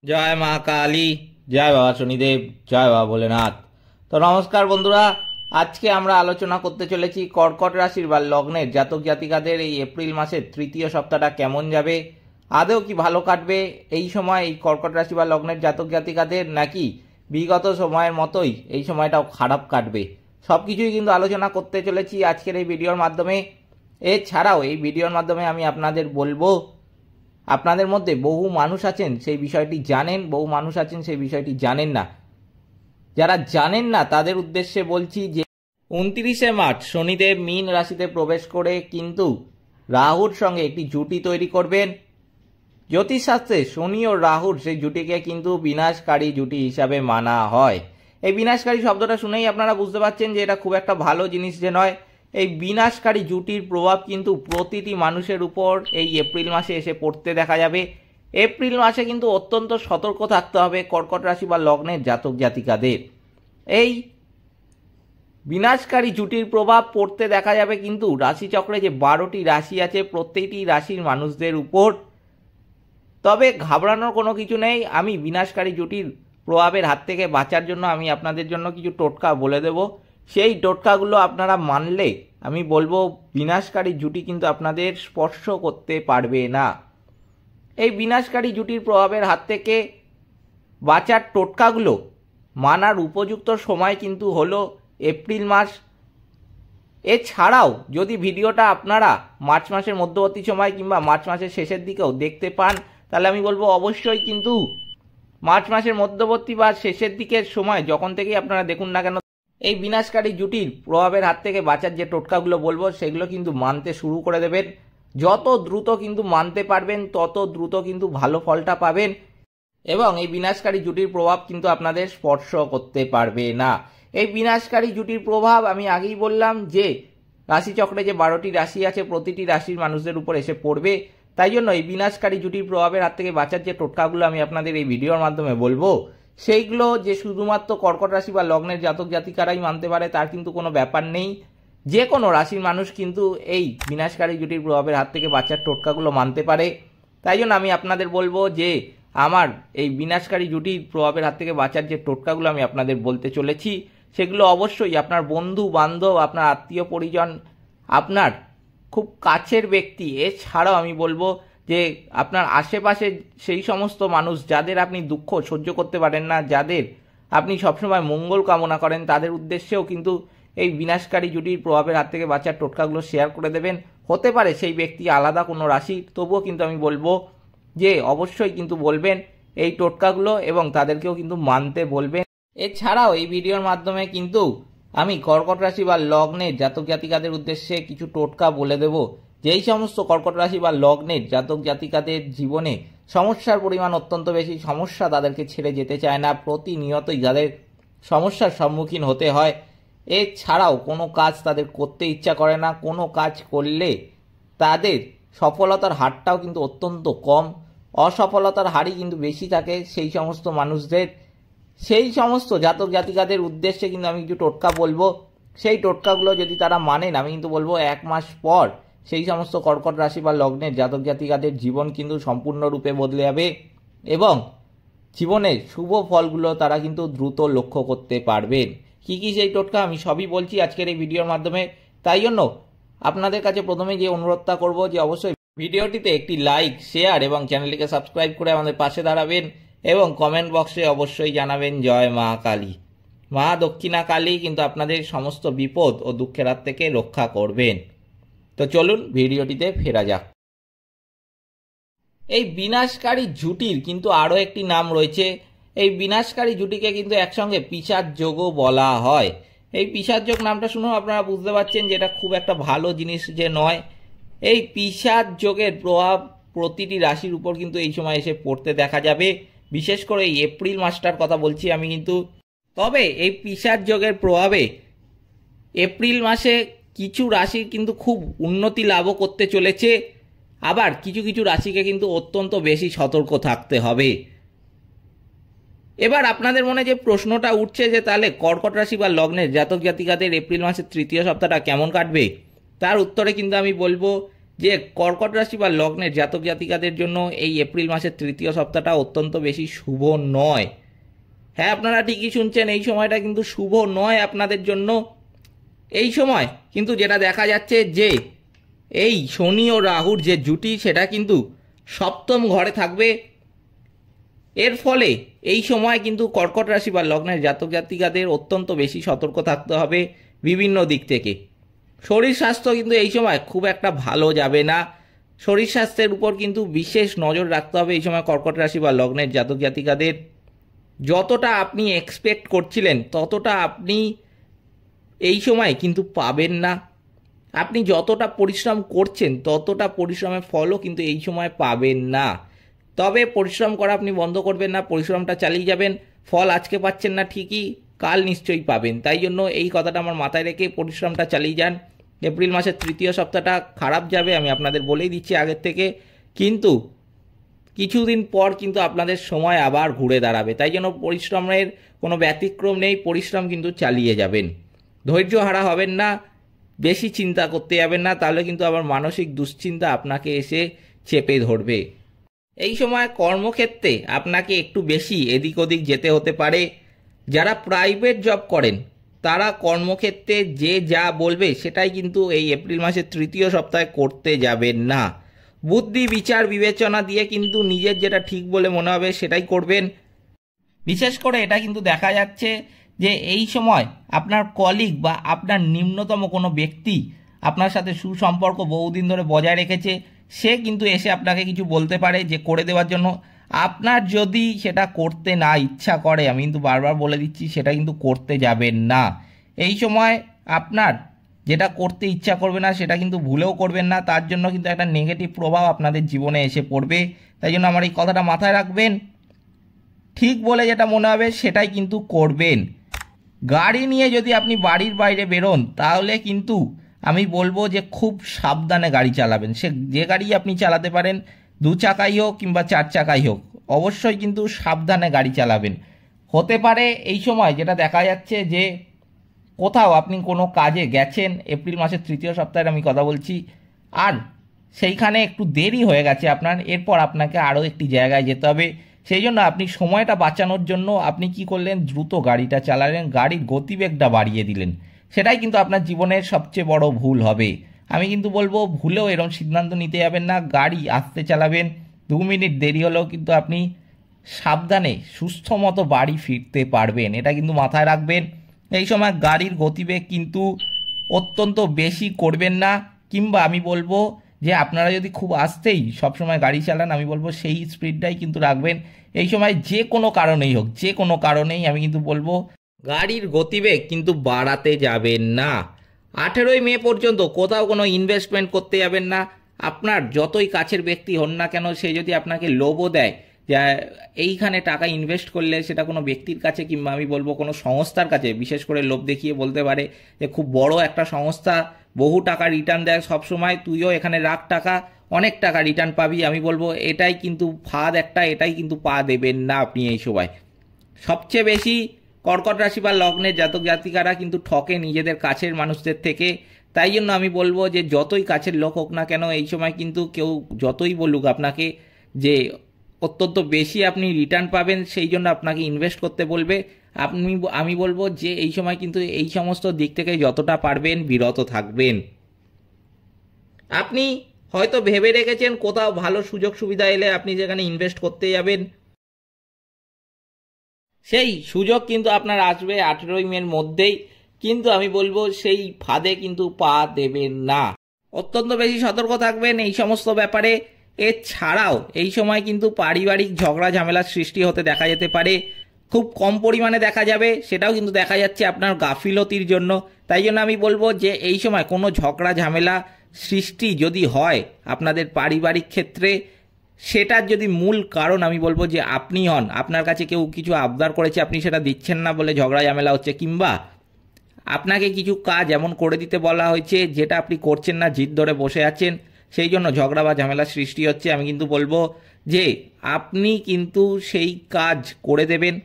জয় মা কালী, জয় বাবা শনিদেব, জয় বাবা ভোলেনাথ। তো নমস্কার বন্ধুরা, আজকে আমরা আলোচনা করতে চলেছি কর্কট রাশির বা লগ্নের জাতক জাতিকাদের এই এপ্রিল মাসের তৃতীয় সপ্তাহটা কেমন যাবে, আদৌ কি ভালো কাটবে এই সময় এই কর্কট রাশি বা লগ্নের জাতক জাতিকাদের, নাকি বিগত সময়ের মতোই এই সময়টাও খারাপ কাটবে। সব কিছুই কিন্তু আলোচনা করতে চলেছি আজকের এই ভিডিওর মাধ্যমে। এছাড়াও এই ভিডিওর মাধ্যমে আমি আপনাদের বলবো, আপনাদের মধ্যে বহু মানুষ আছেন সেই বিষয়টি জানেন, বহু মানুষ আছেন সেই বিষয়টি জানেন না। যারা জানেন না তাদের উদ্দেশ্যে বলছি যে 29শে মার্চ শনিদেব মীন রাশিতে প্রবেশ করে কিন্তু রাহুর সঙ্গে একটি জুটি তৈরি করবেন। জ্যোতিষশাস্ত্রে শনি ও রাহুর সেই জুটিকে কিন্তু বিনাশকারী জুটি হিসাবে মানা হয়। এই বিনাশকারী শব্দটা শুনেই আপনারা বুঝতে পারছেন যে এটা খুব একটা ভালো জিনিস যে নয়। এই বিনাশকারী জুটির প্রভাব কিন্তু প্রতিটি মানুষের উপর এই এপ্রিল মাসে এসে পড়তে দেখা যাবে। এপ্রিল মাসে কিন্তু অত্যন্ত সতর্ক থাকতে হবে কর্কট রাশি বা লগ্নের জাতক জাতিকাদের। এই বিনাশকারী জুটির প্রভাব পড়তে দেখা যাবে কিন্তু রাশিচক্রে যে 12টি রাশি আছে প্রত্যেকটি রাশির মানুষদের উপর। তবে ঘাবড়ানোর কোনো কিছু নেই। আমি বিনাশকারী জুটির প্রভাবের হাত থেকে বাঁচার জন্য আমি আপনাদের জন্য কিছু টোটকা বলে দেব। সেই টোটকাগুলো আপনারা মানলে আমি বলবো বিনাশকারী জুটি কিন্তু আপনাদের স্পর্শ করতে পারবে না। এই বিনাশকারী জুটির প্রভাবের হাত থেকে বাঁচার টোটকাগুলো মানার উপযুক্ত সময় কিন্তু হলো এপ্রিল মাস। এছাড়াও যদি ভিডিওটা আপনারা মার্চ মাসের মধ্যবর্তী সময় কিংবা মার্চ মাসের শেষের দিকেও দেখতে পান, তাহলে আমি বলবো অবশ্যই কিন্তু মার্চ মাসের মধ্যবর্তী বা শেষের দিকের সময় যখন থেকেই আপনারা দেখুন না কেন, এই বিনাশকারী জুটির প্রভাবের হাত থেকে বাঁচার যে টোটকাগুলো বলবো সেগুলো কিন্তু মানতে শুরু করে দেবেন। যত দ্রুত কিন্তু মানতে পারবেন তত দ্রুত কিন্তু ভালো ফলটা পাবেন এবং এই বিনাশকারী জুটির প্রভাব কিন্তু আপনাদের স্পর্শ করতে পারবে না। এই বিনাশকারী জুটির প্রভাব আমি আগেই বললাম যে রাশিচক্রে যে 12টি রাশি আছে প্রতিটি রাশির মানুষদের উপর এসে পড়বে। তাই জন্য এই বিনাশকারী জুটির প্রভাবের হাত থেকে বাঁচার যে টোটকাগুলো আমি আপনাদের এই ভিডিওর মাধ্যমে বলবো, সেইগুলো যে শুধুমাত্র কর্কট রাশি বা লগ্নের জাতক জাতিকারাই মানতে পারে তার কিন্তু কোনো ব্যাপার নেই। যে কোনো রাশির মানুষ কিন্তু এই বিনাশকারী জুটির প্রভাবের হাত থেকে বাঁচার টোটকাগুলো মানতে পারে। তাই জন্য আমি আপনাদের বলবো যে আমার এই বিনাশকারী জুটির প্রভাবের হাত থেকে বাঁচার যে টোটকাগুলো আমি আপনাদের বলতে চলেছি সেগুলো অবশ্যই আপনার বন্ধু বান্ধব, আপনার আত্মীয় পরিজন, আপনার খুব কাছের ব্যক্তি, এছাড়াও আমি বলবো যে আপনার আশেপাশে সেই সমস্ত মানুষ যাদের আপনি দুঃখ সহ্য করতে পারেন না, যাদের আপনি সবসময় মঙ্গল কামনা করেন, তাদের উদ্দেশ্যেও কিন্তু এই বিনাশকারী জুটির প্রভাবের হাত থেকে বাঁচার টোটকাগুলো শেয়ার করে দেবেন। হতে পারে সেই ব্যক্তি আলাদা কোনো রাশি, তবুও কিন্তু আমি বলবো যে অবশ্যই কিন্তু বলবেন এই টোটকাগুলো এবং তাদেরকেও কিন্তু মানতে বলবেন। এছাড়াও এই ভিডিওর মাধ্যমে কিন্তু আমি কর্কট রাশি বা লগ্নের জাতক জাতিকাদের উদ্দেশ্যে কিছু টোটকা বলে দেব, যেই সমস্ত কর্কট রাশি বা লগ্নের জাতক জাতিকাদের জীবনে সমস্যার পরিমাণ অত্যন্ত বেশি, সমস্যা তাদেরকে ছেড়ে যেতে চায় না, প্রতিনিয়তই যাদের সমস্যার সম্মুখীন হতে হয়। এছাড়াও কোনো কাজ তাদের করতে ইচ্ছা করে না, কোনো কাজ করলে তাদের সফলতার হারটাও কিন্তু অত্যন্ত কম, অসফলতার হারই কিন্তু বেশি থাকে সেই সমস্ত মানুষদের। সেই সমস্ত জাতক জাতিকাদের উদ্দেশ্যে কিন্তু আমি কিছু টোটকা বলবো। সেই টোটকাগুলো যদি তারা মানেন, আমি কিন্তু বলবো 1 মাস পর সেই সমস্ত কর্কট রাশি বা লগ্নের জাতক জাতিকাদের জীবন কিন্তু সম্পূর্ণরূপে বদলে যাবে এবং জীবনের শুভ ফলগুলো তারা কিন্তু দ্রুত লক্ষ্য করতে পারবেন। কি কি সেই টোটকা আমি সবই বলছি আজকের এই ভিডিওর মাধ্যমে। তাই জন্য আপনাদের কাছে প্রথমে যে অনুরোধটা করব যে অবশ্যই ভিডিওটিতে একটি লাইক, শেয়ার এবং চ্যানেলটিকে সাবস্ক্রাইব করে আমাদের পাশে দাঁড়াবেন এবং কমেন্ট বক্সে অবশ্যই জানাবেন জয় মা কালী। মা দক্ষিণা কালী কিন্তু আপনাদের সমস্ত বিপদ ও দুঃখের হাত থেকে রক্ষা করবেন। তো চলুন ভিডিওটিতে ফেরা যাক। এই বিনাশকারী জুটির কিন্তু আরও একটি নাম রয়েছে। এই বিনাশকারী জুটিকে কিন্তু একসঙ্গে পিশাচ যোগও বলা হয়। এই পিশাচ যোগ নামটা শুনেও আপনারা বুঝতে পারছেন যে এটা খুব একটা ভালো জিনিস যে নয়। এই পিশাচ যোগের প্রভাব প্রতিটি রাশির উপর কিন্তু এই সময় এসে পড়তে দেখা যাবে। বিশেষ করে এই এপ্রিল মাসটার কথা বলছি আমি কিন্তু। তবে এই পিশাচ যোগের প্রভাবে এপ্রিল মাসে কিছু রাশির কিন্তু খুব উন্নতি লাভও করতে চলেছে, আবার কিছু কিছু রাশিকে কিন্তু অত্যন্ত বেশি সতর্ক থাকতে হবে। এবার আপনাদের মনে যে প্রশ্নটা উঠছে যে তাহলে কর্কট রাশি বা লগ্নের জাতক জাতিকাদের এপ্রিল মাসের তৃতীয় সপ্তাহটা কেমন কাটবে, তার উত্তরে কিন্তু আমি বলবো যে কর্কট রাশি বা লগ্নের জাতক জাতিকাদের জন্য এই এপ্রিল মাসের তৃতীয় সপ্তাহটা অত্যন্ত বেশি শুভ নয়। হ্যাঁ, আপনারা ঠিকই শুনছেন, এই সময়টা কিন্তু শুভ নয় আপনাদের জন্য। এই সময় কিন্তু যেটা দেখা যাচ্ছে যে এই শনি ও রাহুর যে জুটি সেটা কিন্তু সপ্তম ঘরে থাকবে। এর ফলে এই সময় কিন্তু কর্কট রাশি বা লগ্নের জাতক জাতিকাদের অত্যন্ত বেশি সতর্ক থাকতে হবে বিভিন্ন দিক থেকে। শরীর স্বাস্থ্য কিন্তু এই সময় খুব একটা ভালো যাবে না। শরীর স্বাস্থ্যের উপর কিন্তু বিশেষ নজর রাখতে হবে এই সময় কর্কট রাশি বা লগ্নের জাতক জাতিকাদের। যতটা আপনি এক্সপেক্ট করছিলেন ততটা আপনি এই সময় কিন্তু পাবেন না। আপনি যতটা পরিশ্রম করছেন ততটা পরিশ্রমের ফলও কিন্তু এই সময় পাবেন না। তবে পরিশ্রম করা আপনি বন্ধ করবেন না, পরিশ্রমটা চালিয়ে যাবেন। ফল আজকে পাচ্ছেন না ঠিকই, কাল নিশ্চয়ই পাবেন। তাই জন্য এই কথাটা আমার মাথায় রেখে পরিশ্রমটা চালিয়ে যান। এপ্রিল মাসের তৃতীয় সপ্তাহটা খারাপ যাবে, আমি আপনাদের বলেই দিচ্ছি আগের থেকে, কিন্তু কিছুদিন পর কিন্তু আপনাদের সময় আবার ঘুরে দাঁড়াবে। তাই জন্য পরিশ্রমের কোনো ব্যতিক্রম নেই, পরিশ্রম কিন্তু চালিয়ে যাবেন। ধৈর্য হারা হবেন না, বেশি চিন্তা করতে যাবেন না, তাহলে কিন্তু আবার মানসিক দুশ্চিন্তা আপনাকে এসে চেপে ধরবে। এই সময় কর্মক্ষেত্রে আপনাকে একটু বেশি এদিক ওদিক যেতে হতে পারে। যারা প্রাইভেট জব করেন তারা কর্মক্ষেত্রে যে যা বলবে সেটাই কিন্তু এই এপ্রিল মাসের তৃতীয় সপ্তাহে করতে যাবেন না। বুদ্ধি বিচার বিবেচনা দিয়ে কিন্তু নিজের যেটা ঠিক বলে মনে হবে সেটাই করবেন। বিশেষ করে এটা কিন্তু দেখা যাচ্ছে যে এই সময় আপনার কলিগ বা আপনার নিম্নতম কোনো ব্যক্তি আপনার সাথে সুসম্পর্ক বহুদিন ধরে বজায় রেখেছে, সে কিন্তু এসে আপনাকে কিছু বলতে পারে যে করে দেওয়ার জন্য। আপনার যদি সেটা করতে না ইচ্ছা করে, আমি কিন্তু বারবার বলে দিচ্ছি, সেটা কিন্তু করতে যাবেন না। এই সময় আপনার যেটা করতে ইচ্ছা করবে না সেটা কিন্তু ভুলেও করবেন না, তার জন্য কিন্তু একটা নেগেটিভ প্রভাব আপনাদের জীবনে এসে পড়বে। তাই জন্য আমার এই কথাটা মাথায় রাখবেন, ঠিক বলে যেটা মনে হবে সেটাই কিন্তু করবেন। গাড়ি নিয়ে যদি আপনি বাড়ির বাইরে বেরোন তাহলে কিন্তু আমি বলবো যে খুব সাবধানে গাড়ি চালাবেন। সে যে গাড়ি আপনি চালাতে পারেন, 2 চাকাই হোক কিংবা 4 চাকাই হোক, অবশ্যই কিন্তু সাবধানে গাড়ি চালাবেন। হতে পারে এই সময় যেটা দেখা যাচ্ছে যে কোথাও আপনি কোনো কাজে গেছেন, এপ্রিল মাসের তৃতীয় সপ্তাহে আমি কথা বলছি, আর সেইখানে একটু দেরি হয়ে গেছে আপনার, এরপর আপনাকে আরও একটি জায়গায় যেতে হবে। সেই জন্য আপনি সময়টা বাঁচানোর জন্য আপনি কি করলেন, দ্রুত গাড়িটা চালালেন, গাড়ির গতিবেগটা বাড়িয়ে দিলেন। সেটাই কিন্তু আপনার জীবনের সবচেয়ে বড় ভুল হবে। আমি কিন্তু বলবো ভুলেও এরকম সিদ্ধান্ত নিতে যাবেন না, গাড়ি আস্তে চালাবেন। 2 মিনিট দেরি হলেও কিন্তু আপনি সাবধানে সুস্থ মতো বাড়ি ফিরতে পারবেন, এটা কিন্তু মাথায় রাখবেন। এই সময় গাড়ির গতিবেগ কিন্তু অত্যন্ত বেশি করবেন না, কিংবা আমি বলবো যে আপনারা যদি খুব আস্তেই সবসময় গাড়ি চালান, আমি বলবো সেই স্পিডটাই কিন্তু রাখবেন। এই সময় যে কোনো কারণেই হোক, যে কোনো কারণেই আমি কিন্তু বলবো গাড়ির গতিবেগ কিন্তু বাড়াতে যাবেন না। 18ই মে পর্যন্ত কোথাও কোনো ইনভেস্টমেন্ট করতে যাবেন না। আপনার যতই কাছের ব্যক্তি হন না কেন, সে যদি আপনাকে লোভও দেয় যে এইখানে টাকা ইনভেস্ট করলে, সেটা কোনো ব্যক্তির কাছে কিংবা আমি বলবো কোনো সংস্থার কাছে বিশেষ করে লোভ দেখিয়ে বলতে পারে যে খুব বড় একটা সংস্থা, বহু টাকা রিটার্ন দেয় সবসময়, তুইও এখানে রাখ টাকা, অনেক টাকা রিটার্ন পাবি, আমি বলবো এটাই কিন্তু ফাঁদ একটা, এটাই কিন্তু পা দেবেন না আপনি এই সময়। সবচেয়ে বেশি কর্কট রাশি বা লগ্নের জাতক জাতিকারা কিন্তু ঠকে নিজেদের কাছের মানুষদের থেকে। তাই জন্য আমি বলবো যে যতই কাছের লোক হোক না কেন, এই সময় কিন্তু কেউ যতই বলুক আপনাকে যে অত্যন্ত বেশি আপনি রিটার্ন পাবেন, সেই জন্য আপনাকে ইনভেস্ট করতে বলবে, আমি বলবো যে এই সময় কিন্তু এই সমস্ত দিক থেকে যতটা পারবেন বিরত থাকবেন। আপনি হয়তো ভেবে রেখেছেন কোথাও ভালো সুযোগ সুবিধা এলে আপনি যেখানে ইনভেস্ট করতে যাবেন, সেই সুযোগ কিন্তু আপনার আসবে 18ই মের মধ্যেই, কিন্তু আমি বলবো সেই ফাঁদে কিন্তু পা দেবেন না। অত্যন্ত বেশি সতর্ক থাকবেন এই সমস্ত ব্যাপারে। এছাড়াও এই সময় কিন্তু পারিবারিক ঝগড়া ঝামেলার সৃষ্টি হতে দেখা যেতে পারে, খুব কম পরিমাণে দেখা যাবে, সেটাও কিন্তু দেখা যাচ্ছে আপনার গাফিলতির জন্য। তাই জন্য আমি বলবো যে এই সময় কোনো ঝগড়া ঝামেলা সৃষ্টি যদি হয় আপনাদের পারিবারিক ক্ষেত্রে, সেটার যদি মূল কারণ আমি বলবো যে আপনি হন, আপনার কাছে কেউ কিছু আবদার করেছে, আপনি সেটা দিচ্ছেন না বলে ঝগড়া ঝামেলা হচ্ছে, কিংবা আপনাকে কিছু কাজ এমন করে দিতে বলা হয়েছে যেটা আপনি করছেন না, জিদ ধরে বসে আছেন, সেই জন্য ঝগড়া বা ঝামেলার সৃষ্টি হচ্ছে। আমি কিন্তু বলবো যে আপনি কিন্তু সেই কাজ করে দেবেন,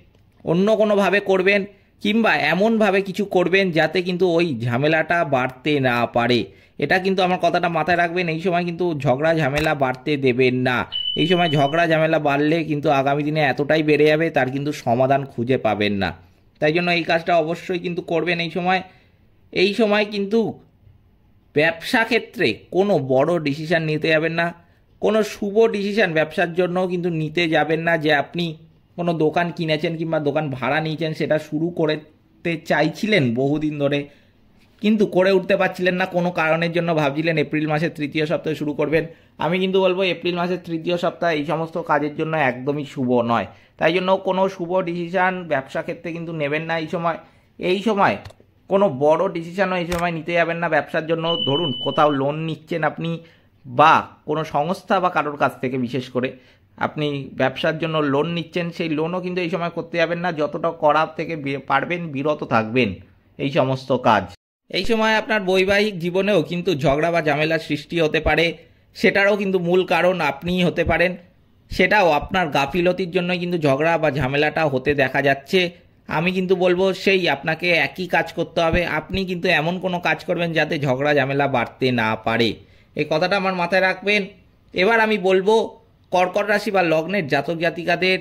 অন্য কোনোভাবে করবেন, কিংবা এমনভাবে কিছু করবেন যাতে কিন্তু ওই ঝামেলাটা বাড়তে না পারে। এটা কিন্তু আমার কথাটা মাথায় রাখবেন। এই সময় কিন্তু ঝগড়া ঝামেলা বাড়তে দেবেন না। এই সময় ঝগড়া ঝামেলা বাড়লে কিন্তু আগামী দিনে এতটাই বেড়ে যাবে, তার কিন্তু সমাধান খুঁজে পাবেন না। তাই জন্য এই কাজটা অবশ্যই কিন্তু করবেন এই সময়। এই সময় কিন্তু ব্যবসা ক্ষেত্রে কোনো বড় ডিসিশান নিতে যাবেন না, কোনো শুভ ডিসিশান ব্যবসার জন্য কিন্তু নিতে যাবেন না। যে আপনি কোনো দোকান কিনেছেন কিংবা দোকান ভাড়া নিয়েছেন, সেটা শুরু করতে চাইছিলেন বহুদিন ধরে কিন্তু করে উঠতে পারছিলেন না, কোনো কারণের জন্য ভাবছিলেন এপ্রিল মাসের তৃতীয় সপ্তাহে শুরু করবেন। আমি কিন্তু বলবো এপ্রিল মাসের তৃতীয় সপ্তাহ এই সমস্ত কাজের জন্য একদমই শুভ নয়। তাই জন্য কোনো শুভ ডিসিশান ব্যবসা ক্ষেত্রে কিন্তু নেবেন না এই সময়। এই সময় কোনো বড় ডিসিশানও এই সময় নিতে যাবেন না ব্যবসার জন্য। ধরুন কোথাও লোন নিচ্ছেন আপনি, বা কোনো সংস্থা বা কারোর কাছ থেকে বিশেষ করে আপনি ব্যবসার জন্য লোন নিচ্ছেন, সেই লোনও কিন্তু এই সময় করতে যাবেন না। যতটা করার থেকে পারবেন বিরত থাকবেন এই সমস্ত কাজ। এই সময় আপনার বৈবাহিক জীবনেও কিন্তু ঝগড়া বা ঝামেলার সৃষ্টি হতে পারে, সেটারও কিন্তু মূল কারণ আপনিই হতে পারেন। সেটাও আপনার গাফিলতির জন্যই কিন্তু ঝগড়া বা ঝামেলাটা হতে দেখা যাচ্ছে। আমি কিন্তু বলবো সেই আপনাকে একই কাজ করতে হবে। আপনি কিন্তু এমন কোনো কাজ করবেন যাতে ঝগড়া ঝামেলা বাড়তে না পারে, এই কথাটা আমার মাথায় রাখবেন। এবার আমি বলবো কর্কট রাশি বা লগ্নের জাতক জাতিকাদের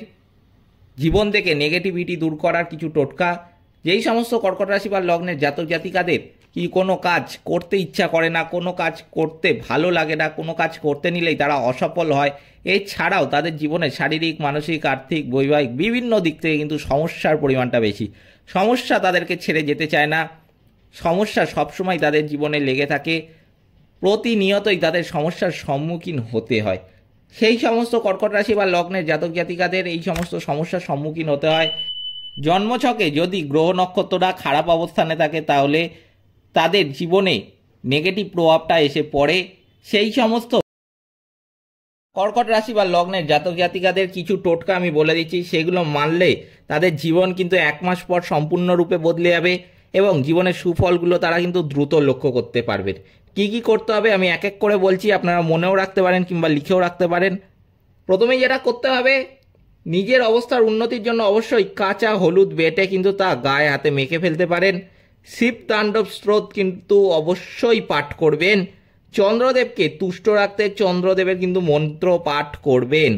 জীবন থেকে নেগেটিভিটি দূর করার কিছু টোটকা। যেই সমস্ত কর্কট রাশি বা লগ্নের জাতক জাতিকাদের কি কোনো কাজ করতে ইচ্ছা করে না, কোনো কাজ করতে ভালো লাগে না, কোনো কাজ করতে নিলেই তারা অসফল হয়, এছাড়াও তাদের জীবনে শারীরিক মানসিক আর্থিক বৈবাহিক বিভিন্ন দিক থেকে কিন্তু সমস্যার পরিমাণটা বেশি, সমস্যা তাদেরকে ছেড়ে যেতে চায় না, সমস্যা সবসময় তাদের জীবনে লেগে থাকে, প্রতিনিয়তই তাদের সমস্যার সম্মুখীন হতে হয়, সেই সমস্ত কর্কট রাশি বা লগ্নের জাতক জাতিকাদের এই সমস্ত সমস্যার সম্মুখীন হতে হয়। জন্মছকে যদি গ্রহ নক্ষত্রটা খারাপ অবস্থানে থাকে তাহলে তাদের জীবনে নেগেটিভ প্রভাবটা এসে পড়ে। সেই সমস্ত কর্কট রাশি বা লগ্নের জাতক জাতিকাদের কিছু টোটকা আমি বলে দিচ্ছি, সেগুলো মানলে তাদের জীবন কিন্তু 1 মাস পর সম্পূর্ণরূপে বদলে যাবে এবং জীবনের সুফলগুলো তারা কিন্তু দ্রুত লক্ষ্য করতে পারবে। কি কি করতে হবে আমি এক এক করে বলছি, আপনারা মনেও রাখতে পারেন কিংবা লিখেও রাখতে পারেন। প্রথমেই যেটা করতে হবে, নিজের অবস্থার উন্নতির জন্য অবশ্যই কাঁচা হলুদ বেটে কিন্তু তা গায়ে হাতে মেখে ফেলতে পারেন। শিব তাণ্ডব স্তোত্র কিন্তু অবশ্যই পাঠ করবেন। চন্দ্রদেবকে তুষ্ট রাখতে চন্দ্রদেবের কিন্তু মন্ত্র পাঠ করবেন।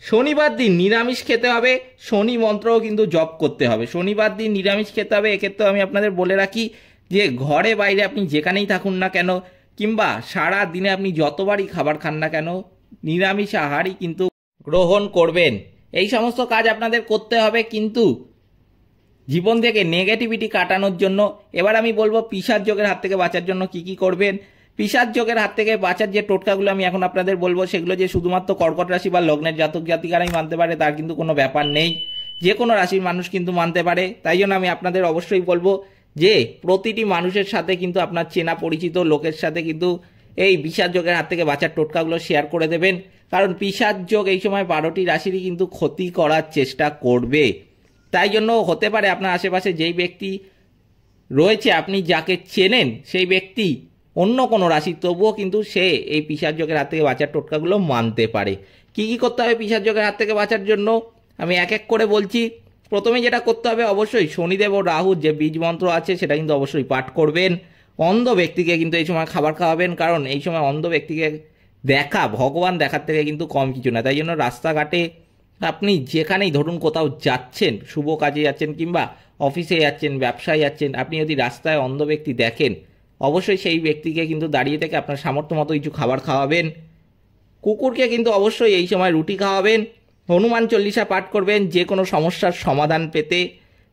শনিবার দিন নিরামিষ খেতে হবে, শনি মন্ত্রও কিন্তু জপ করতে হবে। শনিবার দিন নিরামিষ খেতে হবে। এক্ষেত্রে আমি আপনাদের বলে রাখি যে ঘরে বাইরে আপনি যেখানেই থাকুন না কেন কিংবা সারা দিনে আপনি যতবারই খাবার খান না কেন নিরামিষ আহারই কিন্তু গ্রহণ করবেন। এই সমস্ত কাজ আপনাদের করতে হবে কিন্তু জীবন থেকে নেগেটিভিটি কাটানোর জন্য। এবার আমি বলবো পিশাচ যোগের হাত থেকে বাঁচার জন্য কি কি করবেন। পিশাচ যোগের হাত থেকে বাঁচার যে টোটকাগুলো আমি এখন আপনাদের বলবো, সেগুলো যে শুধুমাত্র কর্কট রাশি বা লগ্নের জাতক জাতিকারাই মানতে পারে তার কিন্তু কোনো ব্যাপার নেই, যে কোনো রাশির মানুষ কিন্তু মানতে পারে। তাই জন্য আমি আপনাদের অবশ্যই বলবো যে প্রতিটি মানুষের সাথে কিন্তু আপনার চেনা পরিচিত লোকের সাথে কিন্তু এই পিশাচ যোগের হাত থেকে বাঁচার টোটকাগুলো শেয়ার করে দেবেন, কারণ পিশাচ যোগ এই সময় 12টি রাশিরই কিন্তু ক্ষতি করার চেষ্টা করবে। তাই জন্য হতে পারে আপনার আশেপাশে যেই ব্যক্তি রয়েছে, আপনি যাকে চেনেন সেই ব্যক্তি অন্য কোনো রাশি, তবুও কিন্তু সে এই পিশাচ যোগের হাত থেকে বাঁচার টোটকাগুলো মানতে পারে। কি কি করতে হবে পিশাচ যোগের হাত থেকে বাঁচার জন্য আমি এক এক করে বলছি। প্রথমে যেটা করতে হবে, অবশ্যই শনিদেব ও রাহুর যে বীজ মন্ত্র আছে সেটা কিন্তু অবশ্যই পাঠ করবেন। অন্ধ ব্যক্তিকে কিন্তু এই সময় খাবার খাওয়াবেন, কারণ এই সময় অন্ধ ব্যক্তিকে দেখা ভগবান দেখার থেকে কিন্তু কম কিছু না। তাই জন্য রাস্তাঘাটে আপনি যেখানেই ধরুন কোথাও যাচ্ছেন, শুভ কাজে যাচ্ছেন কিংবা অফিসে যাচ্ছেন, ব্যবসায় যাচ্ছেন, আপনি যদি রাস্তায় অন্ধ ব্যক্তি দেখেন অবশ্যই সেই ব্যক্তিকে কিন্তু দাঁড়িয়ে থেকে আপনার সামর্থ্য মতো কিছু খাবার খাওয়াবেন। কুকুরকে কিন্তু অবশ্যই এই সময় রুটি খাওয়াবেন। হনুমান চল্লিশা পাঠ করবেন যে কোনো সমস্যার সমাধান পেতে।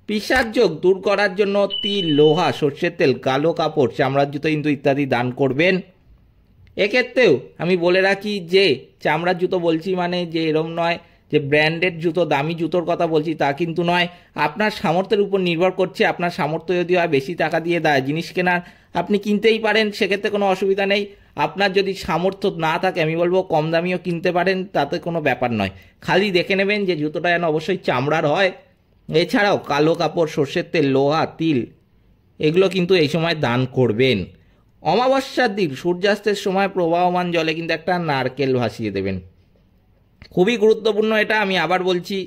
পিশাচ যোগ দূর করার জন্য তিল, লোহা, সর্ষের তেল, কালো কাপড়, চামড়ার জুতো কিন্তু ইত্যাদি দান করবেন। এক্ষেত্রেও আমি বলে রাখি যে চামড়ার জুতো বলছি মানে যে এরম নয় যে ব্র্যান্ডেড জুতো, দামি জুতোর কথা বলছি তা কিন্তু নয়। আপনার সামর্থ্যের উপর নির্ভর করছে। আপনার সামর্থ্য যদি হয় বেশি টাকা দিয়ে জিনিস কেনার, আপনি কিনতেই পারেন, সেক্ষেত্রে কোনো অসুবিধা নেই। আপনার যদি সামর্থ্য না থাকে আমি বলবো কম দামিও কিনতে পারেন, তাতে কোনো ব্যাপার নয়। খালি দেখে নেবেন যে জুতোটা যেন অবশ্যই চামড়ার হয়। এছাড়াও কালো কাপড়, সর্ষের তেল, লোহা, তিল এগুলো কিন্তু এই সময় দান করবেন। অমাবস্যার দিন সূর্যাস্তের সময় প্রবাহমান জলে কিন্তু একটা নারকেল ভাসিয়ে দেবেন। খুবই গুরুত্বপূর্ণ এটা, আমি আবার বলছি,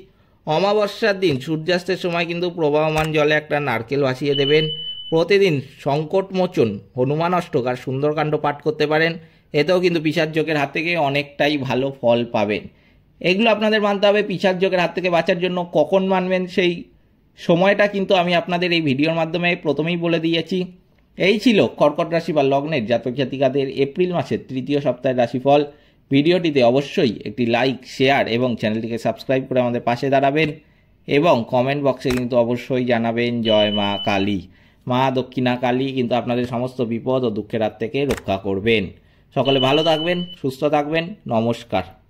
অমাবস্যার দিন সূর্যাস্তের সময় কিন্তু প্রবাহমান জলে একটা নারকেল ভাসিয়ে দেবেন। প্রতিদিন সংকটমোচন হনুমান অষ্টক আর সুন্দরকাণ্ড পাঠ করতে পারেন, এতেও কিন্তু পিশাচ যোগের হাত থেকে অনেকটাই ভালো ফল পাবেন। এগুলো আপনাদের মানতে হবে। পিশাচ যোগের হাত থেকে বাঁচার জন্য কখন মানবেন সেই সময়টা কিন্তু আমি আপনাদের এই ভিডিওর মাধ্যমে প্রথমেই বলে দিয়েছি। এই ছিল কর্কট রাশি বা লগ্নের জাতক জাতিকাদের এপ্রিল মাসের তৃতীয় সপ্তাহের রাশিফল। ভিডিওটিতে অবশ্যই একটি লাইক, শেয়ার এবং চ্যানেলটিকে সাবস্ক্রাইব করে আমাদের পাশে দাঁড়াবেন এবং কমেন্ট বক্সে কিন্তু অবশ্যই জানাবেন জয় মা কালী। মা দক্ষিণা কালী কিন্তু আপনাদের সমস্ত বিপদ ও দুঃখের হাত থেকে রক্ষা করবেন। সকলে ভালো থাকবেন, সুস্থ থাকবেন। নমস্কার।